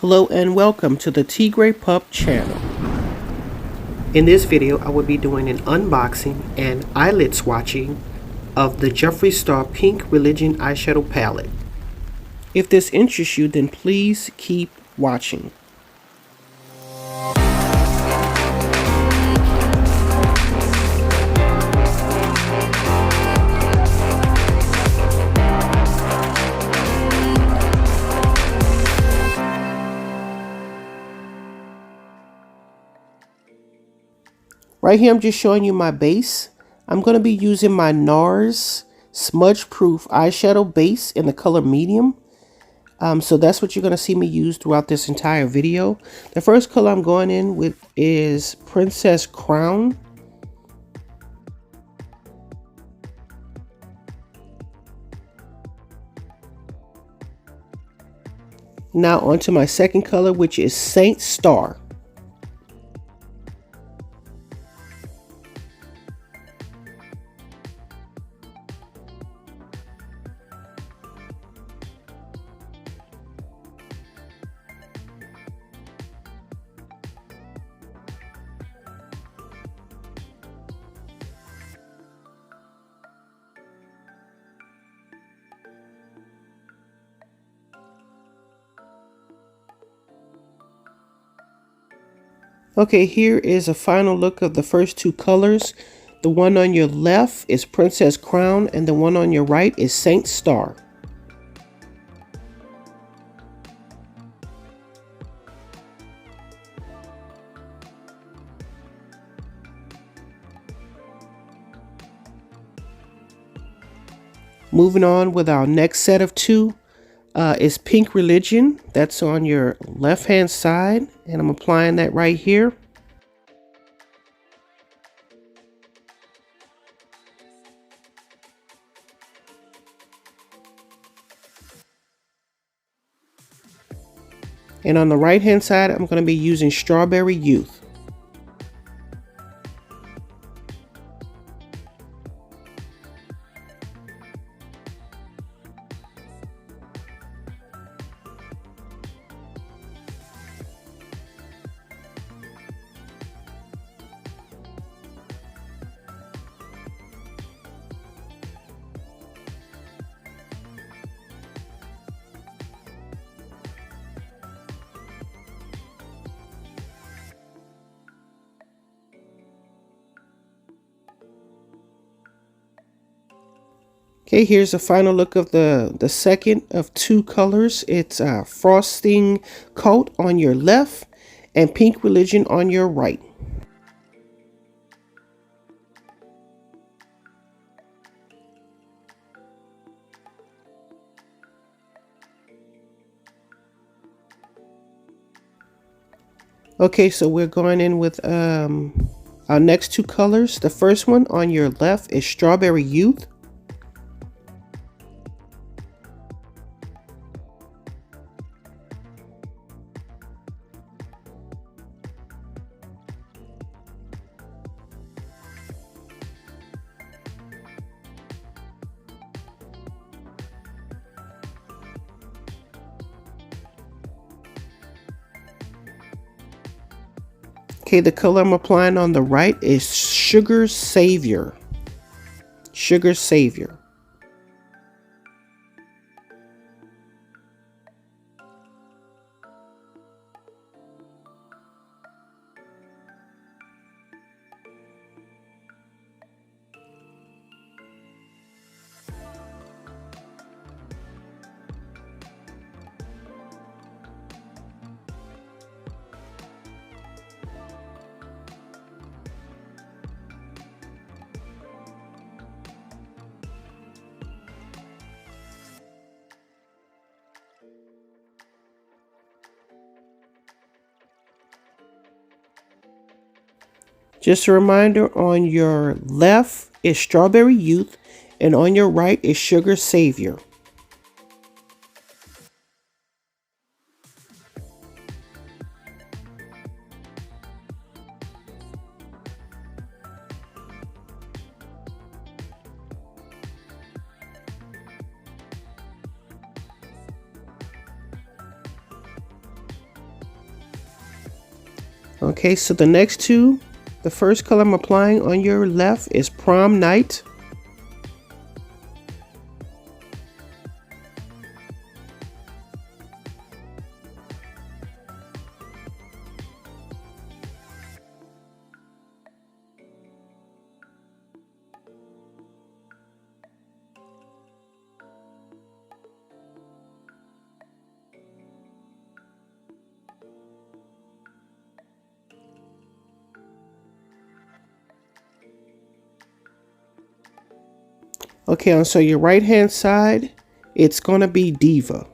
Hello and welcome to the Tigre.pup channel. In this video, I will be doing an unboxing and eyelid swatching of the Jeffree Star PINK Religion eyeshadow palette. If this interests you, then please keep watching. Right here, I'm just showing you my base. I'm going to be using my Nars smudge proof eyeshadow base in the color medium. So that's what you're going to see me use throughout this entire video. The first color I'm going in with is Princess Crown. Now onto my second color, which is Saint Star. Okay, here is a final look of the first two colors. The one on your left is Princess Crown and the one on your right is Saint Star. Moving on with our next set of two is Pink Religion. That's on your left hand side, and I'm applying that right here. And on the right hand side, I'm going to be using Strawberry Youth. Okay, here's a final look of the second of two colors. It's Frosting Coat on your left and Pink Religion on your right. Okay, so we're going in with our next two colors. The first one on your left is Strawberry Youth. Okay, the color I'm applying on the right is Sugar Savior. Sugar Savior. Just a reminder, on your left is Strawberry Youth and on your right is Sugar Savior. Okay, so the next two, the first color I'm applying on your left is Prom Night. Okay, and so your right hand side, it's gonna be Diva.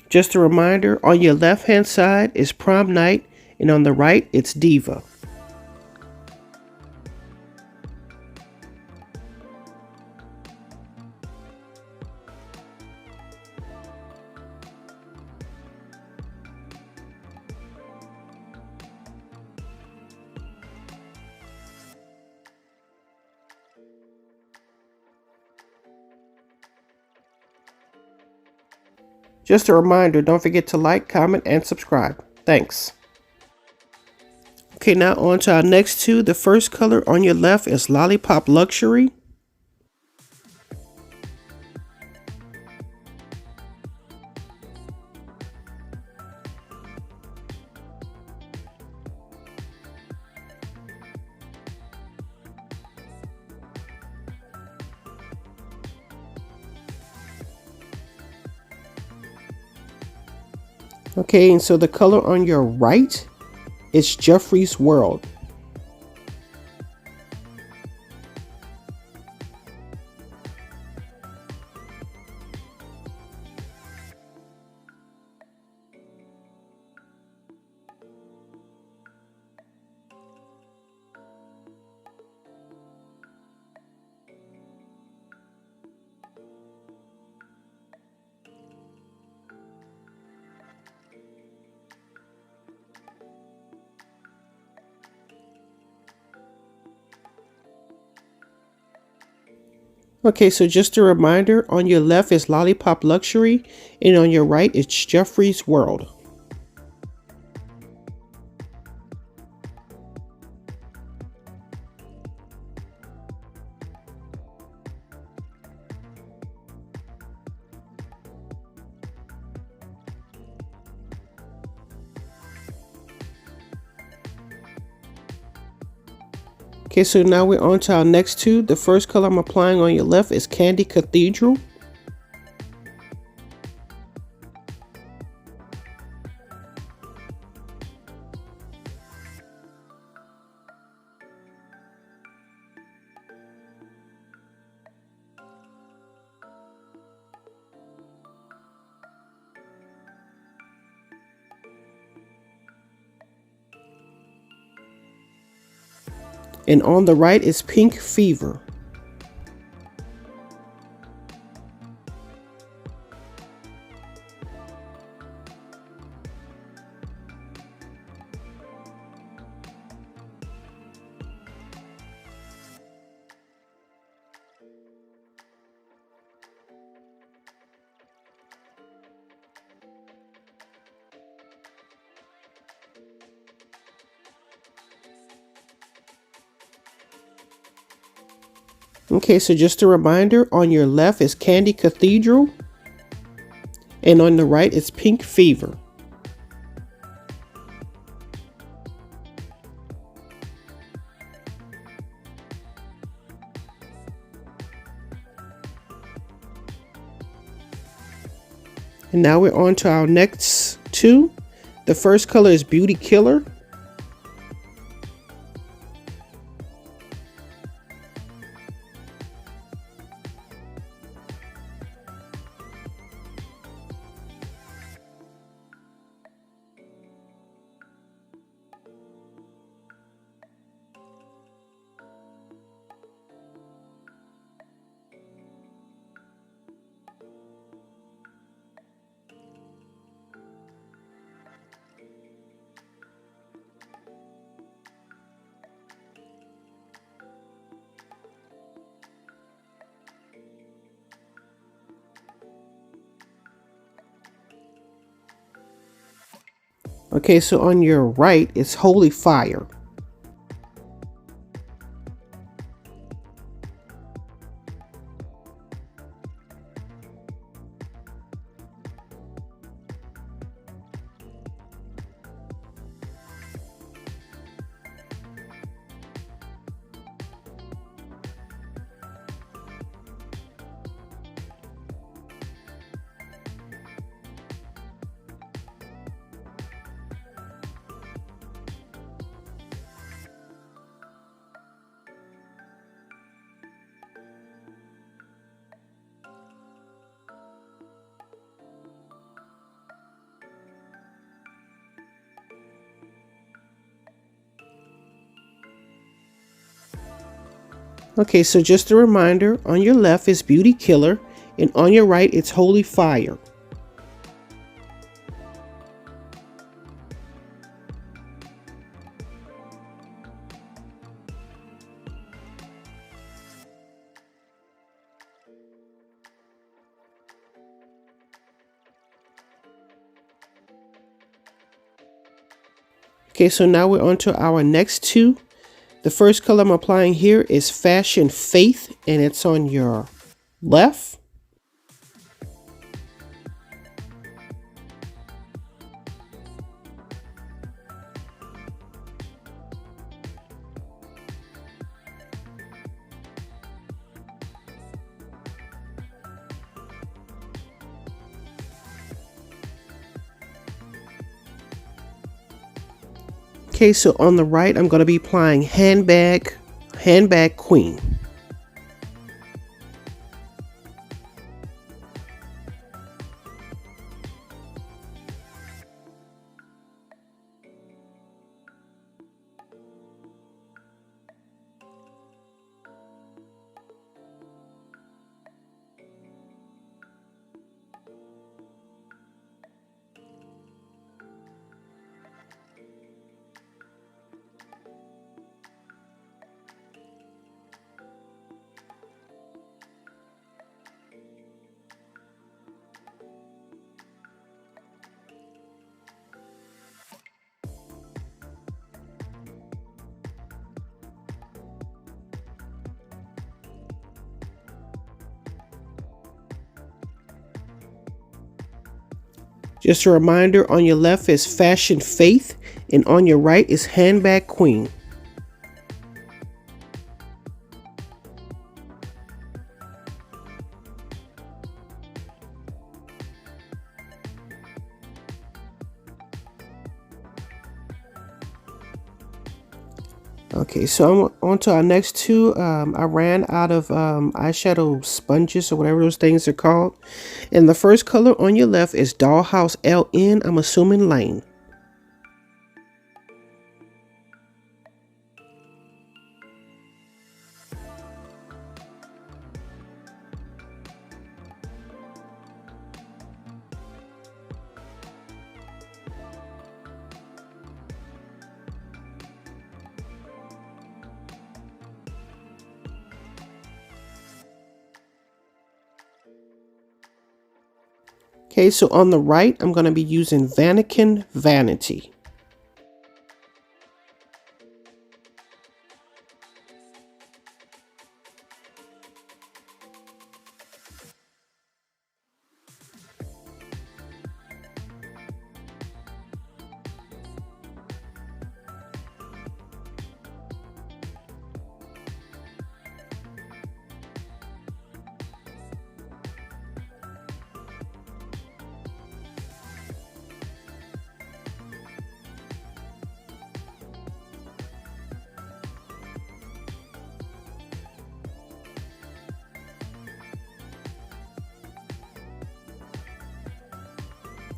Just a reminder, on your left hand side is Prom Night, and on the right it's Diva. Just a reminder, don't forget to like, comment, and subscribe. Thanks. Okay, now on to our next two. The first color on your left is Lollipop Luxury. Okay, and so the color on your right is Jeffree's World. Okay, so just a reminder, on your left is Lollipop Luxury, and on your right is Jeffree's World. Okay, so now we're on to our next two. The first color I'm applying on your left is Candy Cathedral. And on the right is Pink Fever. Okay, so just a reminder, on your left is Candy Cathedral, and on the right is Pink Fever. And now we're on to our next two. The first color is Beauty Killer. Okay, so on your right, it's Holy Fire. Okay, so just a reminder, on your left is Beauty Killer, and on your right, it's Holy Fire. Okay, so now we're on to our next two. The first color I'm applying here is Fashion Faith, and it's on your left. Okay, so on the right, I'm going to be applying Handbag Queen. Just a reminder, on your left is Fashion Faith, and on your right is Handbag Queen. Okay, so I'm on to our next two. I ran out of eyeshadow sponges or whatever those things are called. And the first color on your left is Dollhouse LN, I'm assuming Lane. Okay, so on the right, I'm going to be using Vanikin Vanity.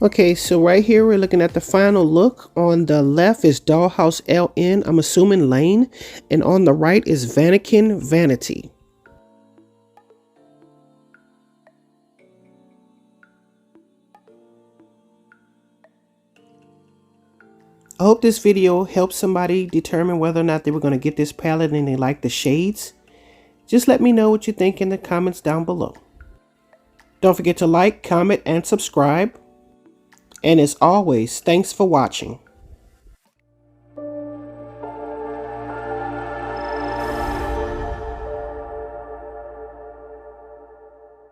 Okay, so right here we're looking at the final look. On the left is Dollhouse LN, I'm assuming Lane, and on the right is Vanikin Vanity. I hope this video helps somebody determine whether or not they were going to get this palette and they like the shades. Just let me know what you think in the comments down below. Don't forget to like, comment, and subscribe. And as always, thanks for watching.